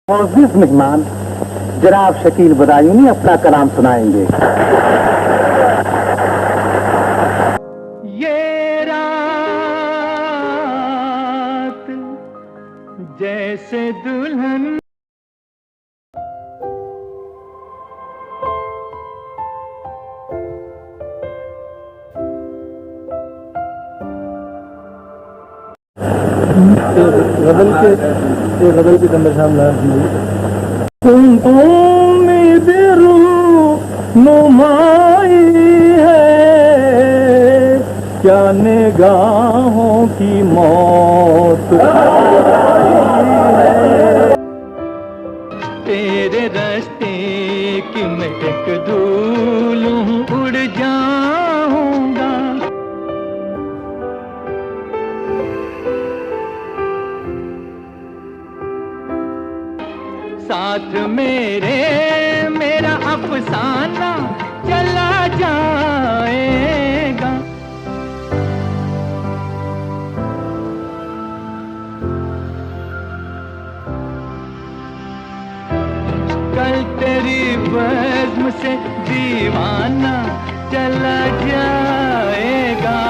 मुअज़्ज़िज़ मेहमान जनाब शकील बदायूनी अपना कलाम सुनाएंगे। ये रात जैसे दुल्हन गजल की कमर शाम उम्मीद नुमाई है, क्या निगाहों की मौत तेरे रास्ते की मैं एक धूल हूँ, उड़ जाऊंगा। साथ मेरे मेरा अफसाना चला जाएगा। कल तेरी बज़्म से दीवाना चला जाएगा।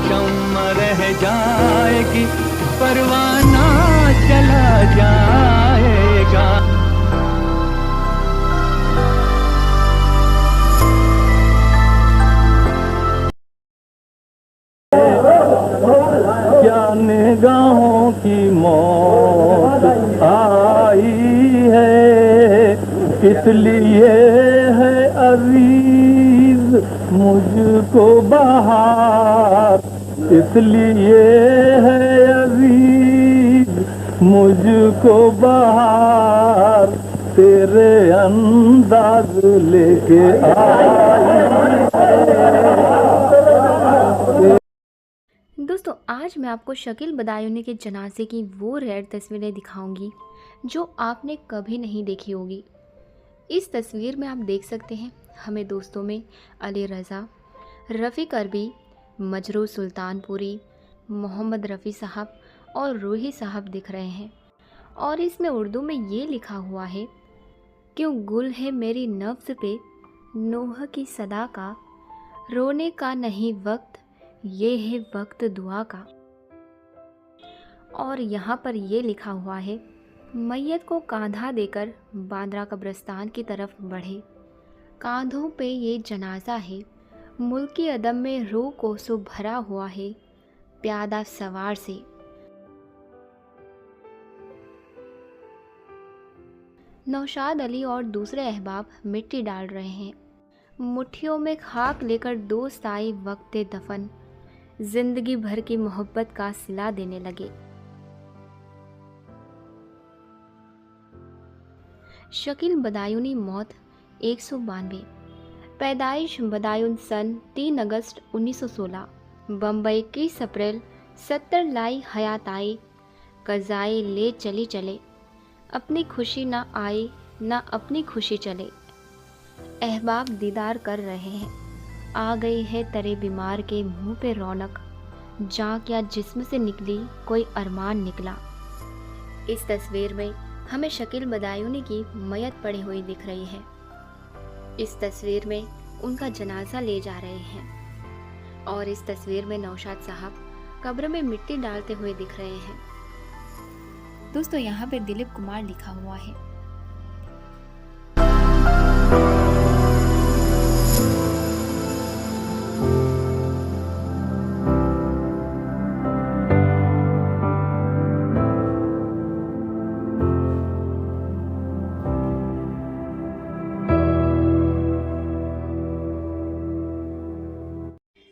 शम्मा रह जाएगी, परवाना चला जाएगा। क्या निगाहों की मौत आई है, किस लिए है अजीज मुझको बहार, इसलिए है अजीज मुझको बहार, तेरे अंदाज लेके दोस्तों, आज मैं आपको शकील बदायूनी के जनाजे की वो रेयर तस्वीरें दिखाऊंगी जो आपने कभी नहीं देखी होगी। इस तस्वीर में आप देख सकते हैं हमें दोस्तों में अली रज़ा, रफ़ीक अरबी, मजरू सुल्तानपुरी, मोहम्मद रफ़ी साहब और रूही साहब दिख रहे हैं। और इसमें उर्दू में ये लिखा हुआ है, क्यों गुल है मेरी नफ्स पे नूह की सदा का, रोने का नहीं वक्त ये है वक्त दुआ का। और यहाँ पर ये लिखा हुआ है, मैयत को कांधा देकर बांद्रा कब्रिस्तान की तरफ बढ़े, कांधों पे ये जनाजा है, मुल्की अदम में रूह को सो भरा हुआ है प्यादा सवार से। नौशाद अली और दूसरे अहबाब मिट्टी डाल रहे हैं, मुट्ठियों में खाक लेकर दोस्त आए वक्त दफन, जिंदगी भर की मोहब्बत का सिला देने लगे। शकील बदायूनी मौत 192, पैदाइश बदायून सन 3 अगस्त 1916, बम्बई 21 अप्रैल 70 लाई हयात आए, कज़ाए ले चली चले, अपनी खुशी ना आए ना अपनी खुशी चले, अहबाब दीदार कर रहे हैं, आ गई है तेरे बीमार के मुंह पे रौनक, जा क्या जिस्म से निकली कोई अरमान निकला। इस तस्वीर में हमें शकील बदायूनी की मयत पड़ी हुई दिख रही है। इस तस्वीर में उनका जनाजा ले जा रहे हैं और इस तस्वीर में नौशाद साहब कब्र में मिट्टी डालते हुए दिख रहे हैं। दोस्तों, यहाँ पे दिलीप कुमार लिखा हुआ है।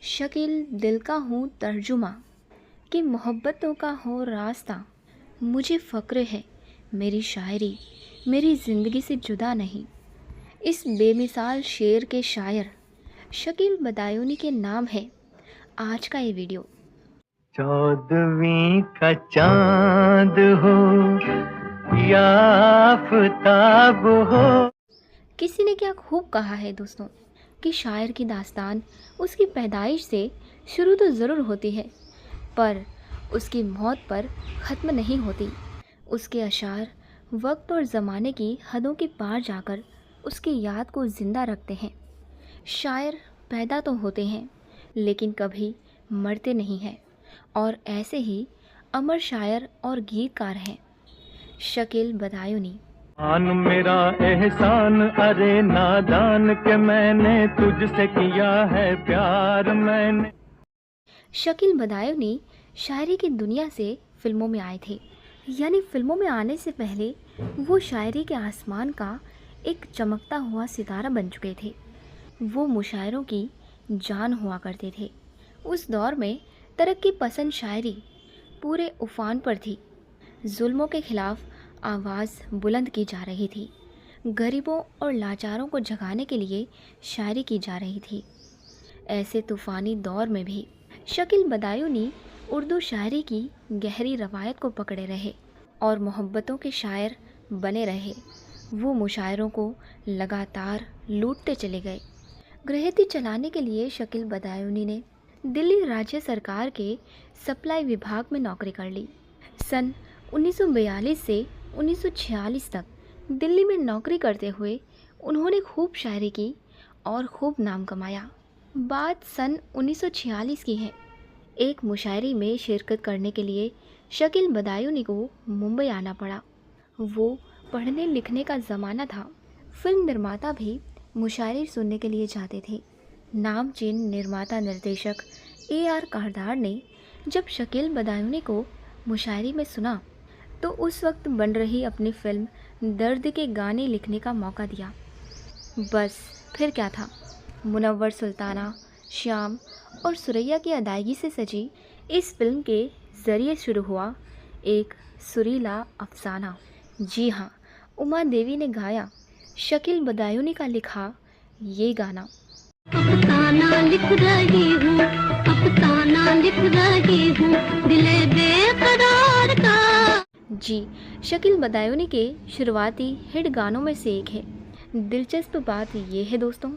शकील दिल का हूँ तर्जुमा कि मोहब्बतों का हो रास्ता, मुझे फ़क्र है मेरी शायरी मेरी ज़िंदगी से जुदा नहीं। इस बेमिसाल शेर के शायर शकील बदायूनी के नाम है आज का ये वीडियो। 14वीं का चांद हो या आफताब हो। किसी ने क्या खूब कहा है दोस्तों कि शायर की दास्तान उसकी पैदाइश से शुरू तो ज़रूर होती है, पर उसकी मौत पर ख़त्म नहीं होती। उसके अशार वक्त और ज़माने की हदों के पार जाकर उसकी याद को ज़िंदा रखते हैं। शायर पैदा तो होते हैं लेकिन कभी मरते नहीं हैं, और ऐसे ही अमर शायर और गीतकार हैं शकील बदायूनी। आन मेरा एहसान, अरे नादान के मैंने तुझसे किया है प्यार मैंने। शकील बदायूनी शायरी की दुनिया से फिल्मों में आए थे, यानी फिल्मों में आने से पहले वो शायरी के आसमान का एक चमकता हुआ सितारा बन चुके थे। वो मुशायरों की जान हुआ करते थे। उस दौर में तरक्की पसंद शायरी पूरे उफान पर थी। जुल्मों के खिलाफ आवाज़ बुलंद की जा रही थी। गरीबों और लाचारों को जगाने के लिए शायरी की जा रही थी। ऐसे तूफ़ानी दौर में भी शकील बदायूनी उर्दू शायरी की गहरी रवायत को पकड़े रहे और मोहब्बतों के शायर बने रहे। वो मुशायरों को लगातार लूटते चले गए। गृहस्थी चलाने के लिए शकील बदायूनी ने दिल्ली राज्य सरकार के सप्लाई विभाग में नौकरी कर ली। सन 1942 से 1946 तक दिल्ली में नौकरी करते हुए उन्होंने खूब शायरी की और खूब नाम कमाया। बात सन 1946 की है। एक मुशायरे में शिरकत करने के लिए शकील बदायूनी को मुंबई आना पड़ा। वो पढ़ने लिखने का ज़माना था। फिल्म निर्माता भी मुशायरे सुनने के लिए जाते थे। नामचीन निर्माता निर्देशक AR कारदार ने जब शकील बदायूनी को मुशायरे में सुना तो उस वक्त बन रही अपनी फिल्म दर्द के गाने लिखने का मौका दिया। बस फिर क्या था, मुनव्वर सुल्ताना, श्याम और सुरैया की अदायगी से सजी इस फिल्म के ज़रिए शुरू हुआ एक सुरीला अफसाना। जी हाँ, उमा देवी ने गाया शकील बदायूनी का लिखा ये गाना। अफसाना लिख रही हूँ, अफसाना लिख रही हूँ, दिले बेकरार का। जी, शकील बदायूनी के शुरुआती हिट गानों में से एक है। दिलचस्प बात यह है दोस्तों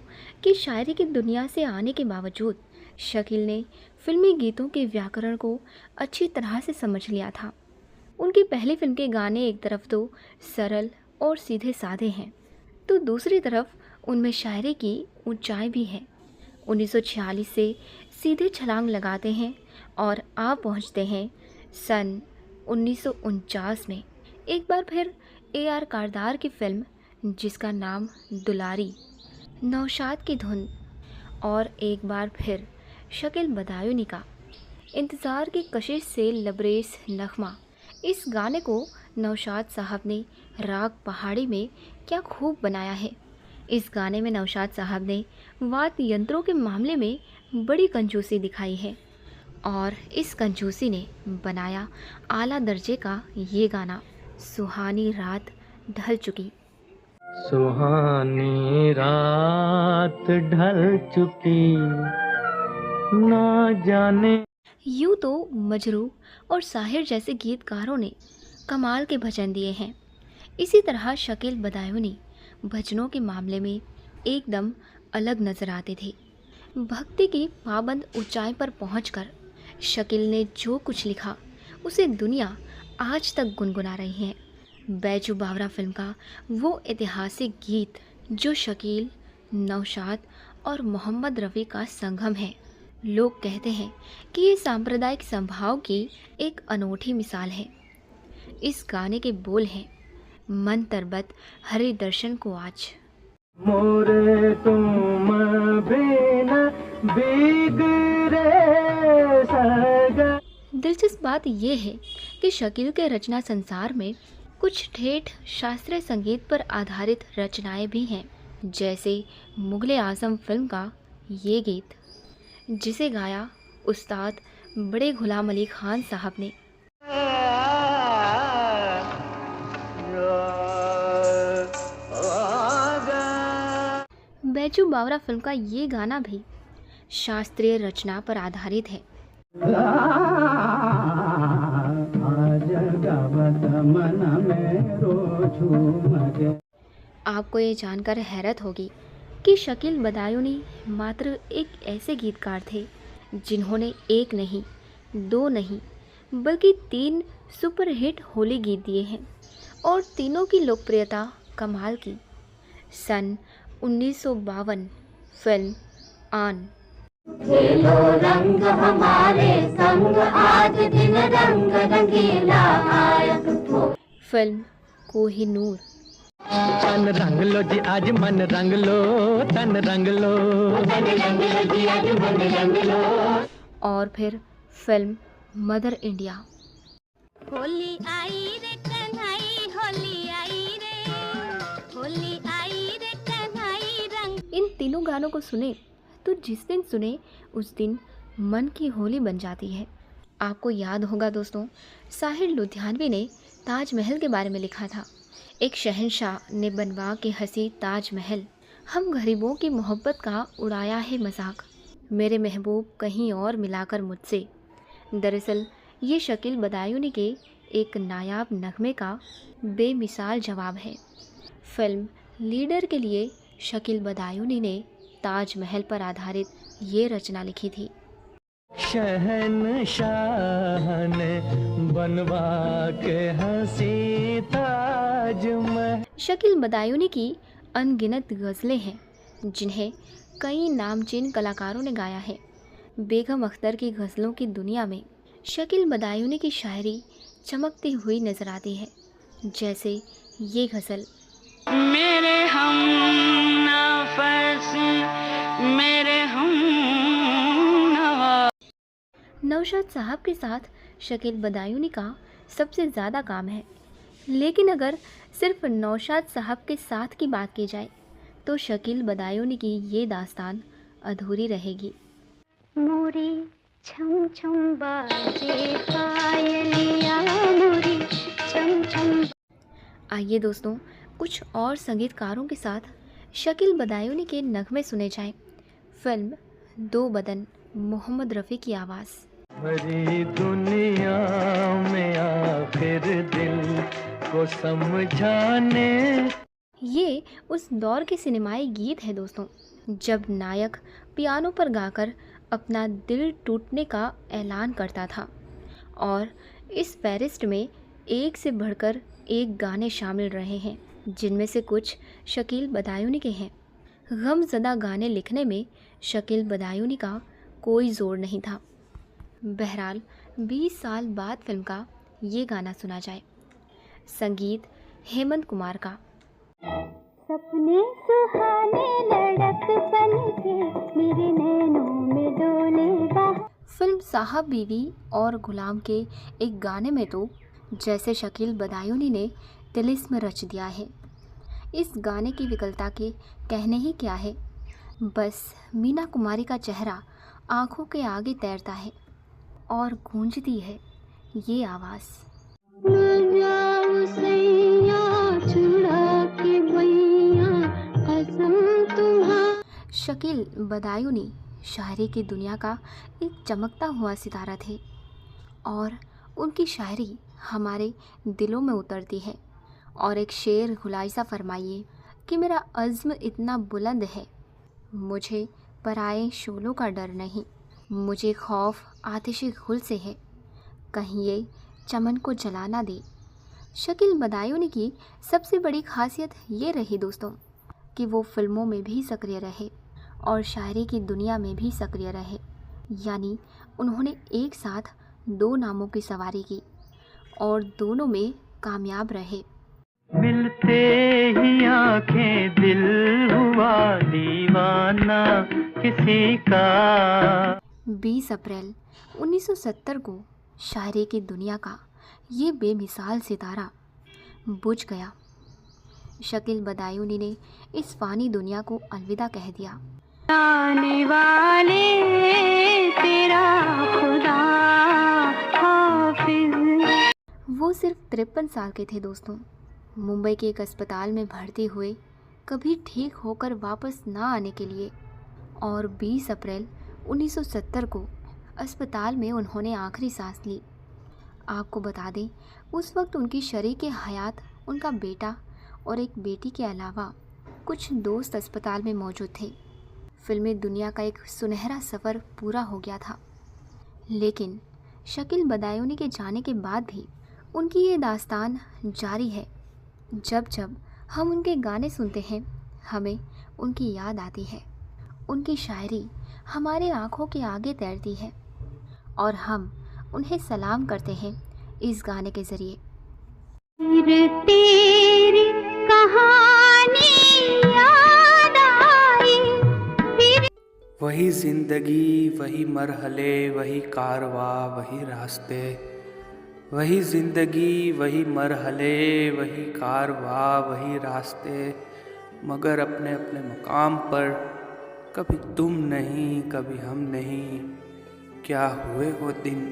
कि शायरी की दुनिया से आने के बावजूद शकील ने फिल्मी गीतों के व्याकरण को अच्छी तरह से समझ लिया था। उनकी पहली फिल्म के गाने एक तरफ तो सरल और सीधे साधे हैं, तो दूसरी तरफ उनमें शायरी की ऊंचाई भी है। 1946 से सीधे छलांग लगाते हैं और आ पहुंचते हैं सन 1949 में। एक बार फिर AR कारदार की फिल्म जिसका नाम दुलारी, नौशाद की धुन, और एक बार फिर शकील बदायूनी का इंतज़ार की कशिश से लबरेज नगमा। इस गाने को नौशाद साहब ने राग पहाड़ी में क्या खूब बनाया है। इस गाने में नौशाद साहब ने वाद्य यंत्रों के मामले में बड़ी कंजूसी दिखाई है और इस कंजूसी ने बनाया आला दर्जे का ये गाना सुहानी रात ढल चुकी। सुहानी रात ढल चुकी ना जाने। यूँ तो मजरू और साहिर जैसे गीतकारों ने कमाल के भजन दिए हैं। इसी तरह शकील बदायूनी भजनों के मामले में एकदम अलग नज़र आते थे। भक्ति की पाबंद ऊंचाई पर पहुंचकर शकील ने जो कुछ लिखा उसे दुनिया आज तक गुनगुना रही है। बैजू बावरा फिल्म का वो ऐतिहासिक गीत जो शकील, नौशाद और मोहम्मद रफ़ी का संगम है। लोग कहते हैं कि ये सांप्रदायिक संभाव की एक अनूठी मिसाल है। इस गाने के बोल हैं, मन तरबत हरि दर्शन को आज। मोरे तुम बिना बिगड़े सगा। दिलचस्प बात यह है कि शकील के रचना संसार में कुछ ठेठ शास्त्रीय संगीत पर आधारित रचनाएं भी हैं, जैसे मुगले आज़म फिल्म का ये गीत जिसे गाया उस्ताद बड़े गुलाम अली खान साहब ने। बैजू बावरा फिल्म का ये गाना भी शास्त्रीय रचना पर आधारित है। आपको ये जानकर हैरत होगी कि शकील बदायूनी मात्र एक ऐसे गीतकार थे जिन्होंने एक नहीं 2 नहीं बल्कि 3 सुपरहिट होली गीत दिए हैं और तीनों की लोकप्रियता कमाल की। सन 1952 फिल्म आन। खेलो रंग हमारे संग, आज दिन रंग रंगीला आया। फिल्म कोहिनूर। तन रंग लो जी आज मन रंग लो, तन रंग लो, तन रंग लो जी आज मन रंग लो। और फिर फिल्म मदर इंडिया। होली आई रे कन्हई, होली आई रे, होली आई रे कन्हई रंग। इन तीनों गानों को सुने तो जिस दिन सुने उस दिन मन की होली बन जाती है। आपको याद होगा दोस्तों, साहिर लुधियानवी ने ताजमहल के बारे में लिखा था, एक शहंशाह ने बनवा के हंसी ताजमहल, हम गरीबों की मोहब्बत का उड़ाया है मजाक, मेरे महबूब कहीं और मिलाकर मुझसे। दरअसल ये शकील बदायूनी के एक नायाब नगमे का बेमिसाल जवाब है। फिल्म लीडर के लिए शकील बदायूनी ने ताजमहल पर आधारित ये रचना लिखी थी। शहंशाह ने बनवा के हंसी ताजमहल। शकील बदायूनी की अनगिनत गज़लें हैं जिन्हें कई नामचीन कलाकारों ने गाया है। बेगम अख्तर की गज़लों की दुनिया में शकील बदायूनी की शायरी चमकती हुई नजर आती है। जैसे ये गज़ल, मेरे हम नफस, मेरे हम नवा। नौशाद साहब के साथ शकील बदायूनी का सबसे ज़्यादा काम है, लेकिन अगर सिर्फ नौशाद साहब के साथ की बात की जाए तो शकील बदायूनी की ये दास्तान अधूरी रहेगी। मोरी छम छम बाजे पायलिया, मोरी छम छम। आइए दोस्तों, कुछ और संगीतकारों के साथ शकील बदायूनी के नगमे सुने जाएं। फिल्म दो बदन, मोहम्मद रफ़ी की आवाज़। भरी दुनिया में आखिर दिल को समझाने। ये उस दौर के सिनेमाई गीत है दोस्तों, जब नायक पियानो पर गाकर अपना दिल टूटने का ऐलान करता था। और इस फहरिस्त में एक से बढ़कर एक गाने शामिल रहे हैं, जिनमें से कुछ शकील बदायूनी के हैं। गमज़दा गाने लिखने में शकील बदायूनी का कोई ज़ोर नहीं था। बहरहाल 20 साल बाद फिल्म का ये गाना सुना जाए। संगीत हेमंत कुमार का। सपने सुहाने लड़कपन के मेरे नैनों में डोले बाहर। फिल्म साहब बीवी और गुलाम के एक गाने में तो जैसे शकील बदायूनी ने तिलिस्म रच दिया है। इस गाने की विकलता के कहने ही क्या है, बस मीना कुमारी का चेहरा आंखों के आगे तैरता है और गूंजती है ये आवाज़। शकील बदायूनी शायरी की दुनिया का एक चमकता हुआ सितारा थे और उनकी शायरी हमारे दिलों में उतरती है। और एक शेर गुलाइसा फरमाइए कि मेरा अज़्म इतना बुलंद है, मुझे पराए शोलों का डर नहीं, मुझे खौफ आतिश गुल से है, कहीं ये चमन को जला ना दे। शकील बदायूनी की सबसे बड़ी खासियत ये रही दोस्तों कि वो फिल्मों में भी सक्रिय रहे और शायरी की दुनिया में भी सक्रिय रहे, यानी उन्होंने एक साथ 2 नामों की सवारी की और दोनों में कामयाब रहे। मिलते ही आंखें दिल हुआ दीवाना किसी का। 20 अप्रैल 1970 को शायरी की दुनिया का ये बेमिसाल सितारा बुझ गया। शकील बदायूनी ने इस फ़ानी दुनिया को अलविदा कह दिया। आने वाले तेरा खुदा हाफिज। वो सिर्फ 53 साल के थे दोस्तों। मुंबई के एक अस्पताल में भर्ती हुए, कभी ठीक होकर वापस ना आने के लिए, और 20 अप्रैल 1970 को अस्पताल में उन्होंने आखिरी सांस ली। आपको बता दें, उस वक्त उनकी शरीके हयात उनका बेटा और एक बेटी के अलावा कुछ दोस्त अस्पताल में मौजूद थे। फिल्मी दुनिया का एक सुनहरा सफ़र पूरा हो गया था, लेकिन शकील बदायूनी के जाने के बाद भी उनकी ये दास्तान जारी है। जब जब हम उनके गाने सुनते हैं हमें उनकी याद आती है। उनकी शायरी हमारे आँखों के आगे तैरती है और हम उन्हें सलाम करते हैं इस गाने के ज़रिए। फिर तेरी कहानी याद आई, फिर वही जिंदगी, वही मरहले, वही कारवा, वही रास्ते। वही जिंदगी, वही मरहले, वही कारवा, वही रास्ते, मगर अपने अपने मकाम पर। कभी तुम नहीं, कभी हम नहीं, क्या हुए वो दिन।